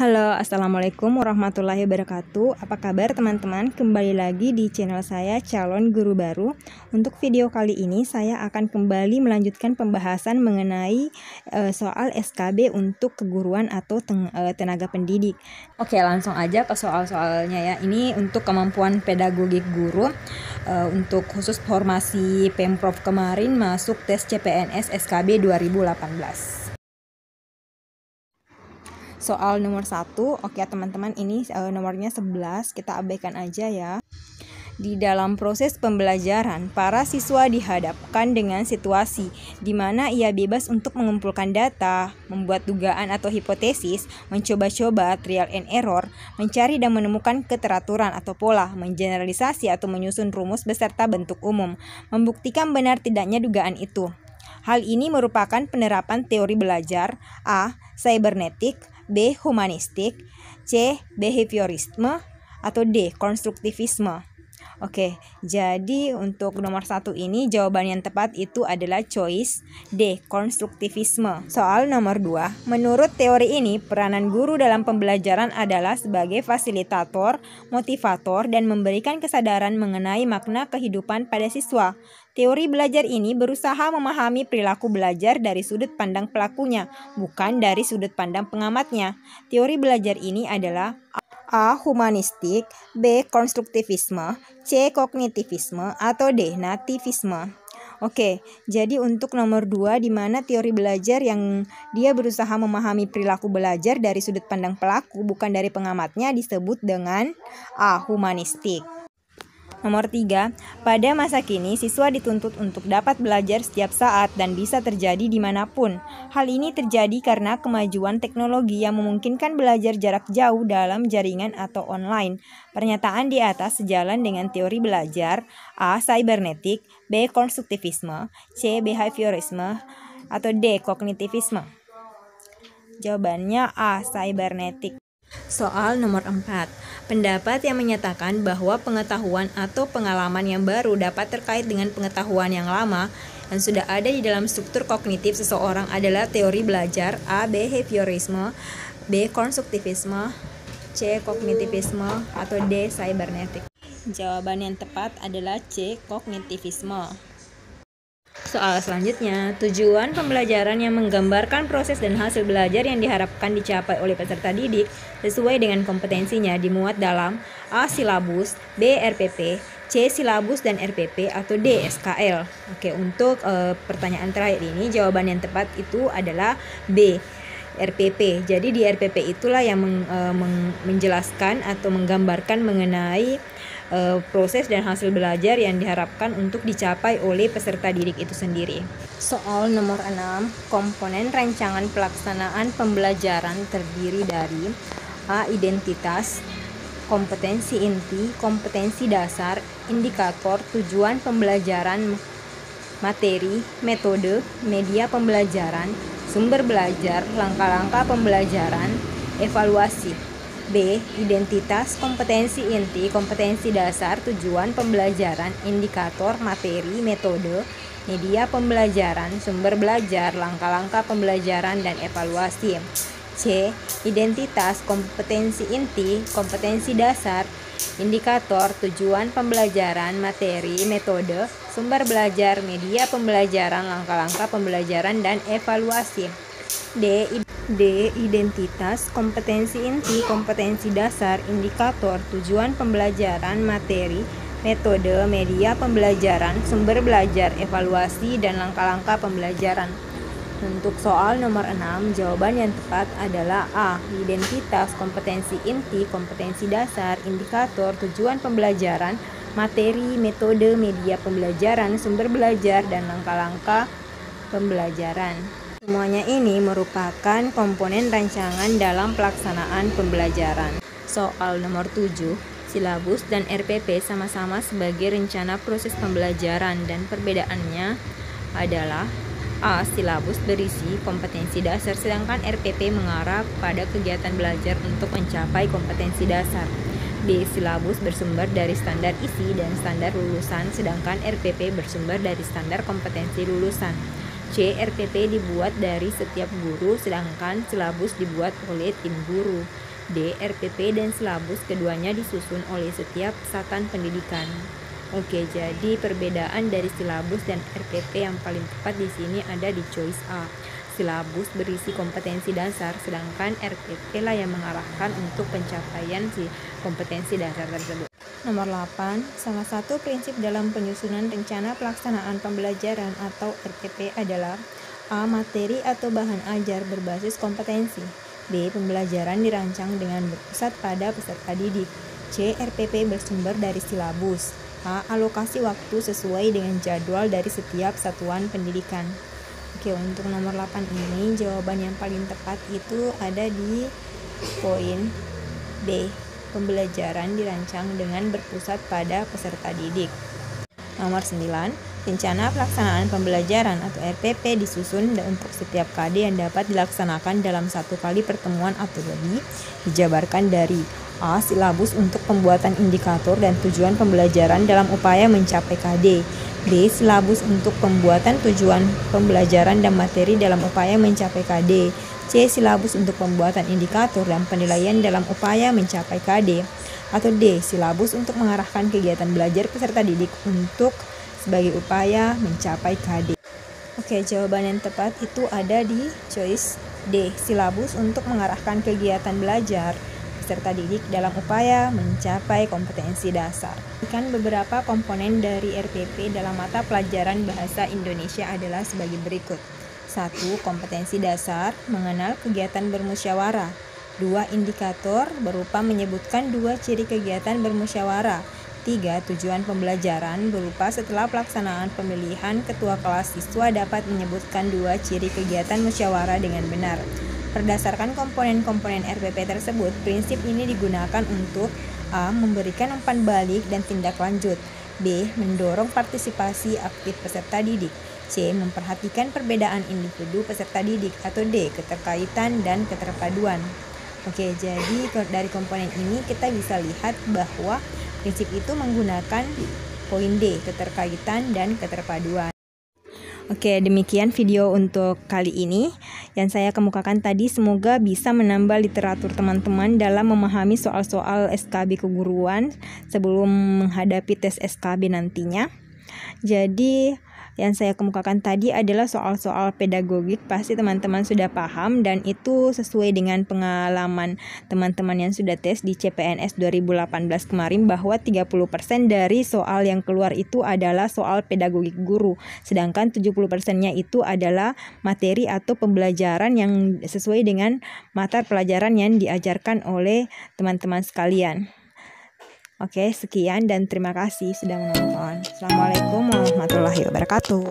Halo, Assalamualaikum warahmatullahi wabarakatuh. Apa kabar teman-teman? Kembali lagi di channel saya Calon Guru Baru. Untuk video kali ini saya akan kembali melanjutkan pembahasan mengenai soal SKB untuk keguruan atau tenaga pendidik. Oke, langsung aja ke soal-soalnya ya. Ini untuk kemampuan pedagogik guru. Untuk khusus formasi Pemprov kemarin masuk tes CPNS SKB 2018. Soal nomor 1, oke teman-teman, ini nomornya 11, kita abaikan aja ya. Di dalam proses pembelajaran, para siswa dihadapkan dengan situasi di mana ia bebas untuk mengumpulkan data, membuat dugaan atau hipotesis, mencoba-coba trial and error, mencari dan menemukan keteraturan atau pola, mengeneralisasi atau menyusun rumus beserta bentuk umum, membuktikan benar tidaknya dugaan itu. Hal ini merupakan penerapan teori belajar A. Cybernetik, B. Humanistik, C. Behaviorisme, atau D. Konstruktivisme. Oke, jadi untuk nomor 1 ini jawaban yang tepat itu adalah choice D. Konstruktivisme. Soal nomor 2, menurut teori ini peranan guru dalam pembelajaran adalah sebagai fasilitator, motivator, dan memberikan kesadaran mengenai makna kehidupan pada siswa. Teori belajar ini berusaha memahami perilaku belajar dari sudut pandang pelakunya, bukan dari sudut pandang pengamatnya. Teori belajar ini adalah A. Humanistik, B. Konstruktivisme, C. Kognitivisme, atau D. Nativisme. Oke, jadi untuk nomor 2 di mana teori belajar yang dia berusaha memahami perilaku belajar dari sudut pandang pelaku bukan dari pengamatnya disebut dengan A. Humanistik. Nomor 3, pada masa kini siswa dituntut untuk dapat belajar setiap saat dan bisa terjadi dimanapun. Hal ini terjadi karena kemajuan teknologi yang memungkinkan belajar jarak jauh dalam jaringan atau online. Pernyataan di atas sejalan dengan teori belajar A. Cybernetik, B. Konstruktivisme, C. Behaviorisme, atau D. Kognitivisme. Jawabannya A. Cybernetik. Soal nomor 4. Pendapat yang menyatakan bahwa pengetahuan atau pengalaman yang baru dapat terkait dengan pengetahuan yang lama yang sudah ada di dalam struktur kognitif seseorang adalah teori belajar A. Behaviorisme, B. Konstruktivisme, C. Kognitivisme, atau D. Cybernetik. Jawaban yang tepat adalah C. Kognitivisme. Soal selanjutnya, tujuan pembelajaran yang menggambarkan proses dan hasil belajar yang diharapkan dicapai oleh peserta didik sesuai dengan kompetensinya dimuat dalam A. Silabus, B. RPP, C. Silabus dan RPP, atau D. SKL. Oke, untuk pertanyaan terakhir ini jawaban yang tepat itu adalah B. RPP. Jadi di RPP itulah yang menjelaskan atau menggambarkan mengenai proses dan hasil belajar yang diharapkan untuk dicapai oleh peserta didik itu sendiri. Soal nomor 6, komponen rancangan pelaksanaan pembelajaran terdiri dari A. Identitas, kompetensi inti, kompetensi dasar, indikator, tujuan pembelajaran, materi, metode, media pembelajaran, sumber belajar, langkah-langkah pembelajaran, evaluasi. B. Identitas, kompetensi inti, kompetensi dasar, tujuan pembelajaran, indikator, materi, metode, media pembelajaran, sumber belajar, langkah-langkah pembelajaran, dan evaluasi. C. Identitas, kompetensi inti, kompetensi dasar, indikator, tujuan pembelajaran, materi, metode, sumber belajar, media pembelajaran, langkah-langkah pembelajaran, dan evaluasi. D. Identitas, kompetensi inti, kompetensi dasar, indikator, tujuan pembelajaran, materi, metode, media pembelajaran, sumber belajar, evaluasi, dan langkah-langkah pembelajaran. Untuk soal nomor 6, jawaban yang tepat adalah A. Identitas, kompetensi inti, kompetensi dasar, indikator, tujuan pembelajaran, materi, metode, media pembelajaran, sumber belajar, dan langkah-langkah pembelajaran. Semuanya ini merupakan komponen rancangan dalam pelaksanaan pembelajaran. Soal nomor 7, silabus dan RPP sama-sama sebagai rencana proses pembelajaran dan perbedaannya adalah A. Silabus berisi kompetensi dasar sedangkan RPP mengarah pada kegiatan belajar untuk mencapai kompetensi dasar. B. Silabus bersumber dari standar isi dan standar lulusan sedangkan RPP bersumber dari standar kompetensi lulusan. C. RPP dibuat dari setiap guru sedangkan silabus dibuat oleh tim guru. D. RPP dan silabus keduanya disusun oleh setiap satuan pendidikan. Oke, jadi perbedaan dari silabus dan RPP yang paling tepat di sini ada di choice A. Silabus berisi kompetensi dasar, sedangkan RPP lah yang mengarahkan untuk pencapaian si kompetensi dasar tersebut. Nomor 8, salah satu prinsip dalam penyusunan rencana pelaksanaan pembelajaran atau RPP adalah A. Materi atau bahan ajar berbasis kompetensi. B. Pembelajaran dirancang dengan berpusat pada peserta didik. C. RPP bersumber dari silabus. A. Alokasi waktu sesuai dengan jadwal dari setiap satuan pendidikan. Oke, untuk nomor 8 ini jawaban yang paling tepat itu ada di poin B. Pembelajaran dirancang dengan berpusat pada peserta didik. Nomor 9, rencana pelaksanaan pembelajaran atau RPP disusun untuk setiap KD yang dapat dilaksanakan dalam satu kali pertemuan atau lebih, dijabarkan dari A. Silabus untuk pembuatan indikator dan tujuan pembelajaran dalam upaya mencapai KD. B. Silabus untuk pembuatan tujuan pembelajaran dan materi dalam upaya mencapai KD. C. Silabus untuk pembuatan indikator dan penilaian dalam upaya mencapai KD. Atau D. Silabus untuk mengarahkan kegiatan belajar peserta didik untuk sebagai upaya mencapai KD. Oke, jawaban yang tepat itu ada di choice D. Silabus untuk mengarahkan kegiatan belajar peserta didik dalam upaya mencapai kompetensi dasar. Beberapa komponen dari RPP dalam mata pelajaran Bahasa Indonesia adalah sebagai berikut. 1. Kompetensi dasar, mengenal kegiatan bermusyawarah. 2. Indikator, berupa menyebutkan 2 ciri kegiatan bermusyawarah. 3. Tujuan pembelajaran, berupa setelah pelaksanaan pemilihan ketua kelas siswa dapat menyebutkan 2 ciri kegiatan musyawarah dengan benar. Berdasarkan komponen-komponen RPP tersebut, prinsip ini digunakan untuk A. Memberikan umpan balik dan tindak lanjut. B. Mendorong partisipasi aktif peserta didik. C. Memperhatikan perbedaan individu peserta didik. Atau D. Keterkaitan dan keterpaduan. Oke, jadi dari komponen ini kita bisa lihat bahwa prinsip itu menggunakan poin D. Keterkaitan dan keterpaduan. Oke, demikian video untuk kali ini yang saya kemukakan tadi. Semoga bisa menambah literatur teman-teman dalam memahami soal-soal SKB keguruan sebelum menghadapi tes SKB nantinya. Jadi yang saya kemukakan tadi adalah soal-soal pedagogik, pasti teman-teman sudah paham dan itu sesuai dengan pengalaman teman-teman yang sudah tes di CPNS 2018 kemarin, bahwa 30% dari soal yang keluar itu adalah soal pedagogik guru, sedangkan 70%-nya itu adalah materi atau pembelajaran yang sesuai dengan mata pelajaran yang diajarkan oleh teman-teman sekalian. Oke, sekian dan terima kasih sudah menonton. Assalamualaikum warahmatullahi wabarakatuh.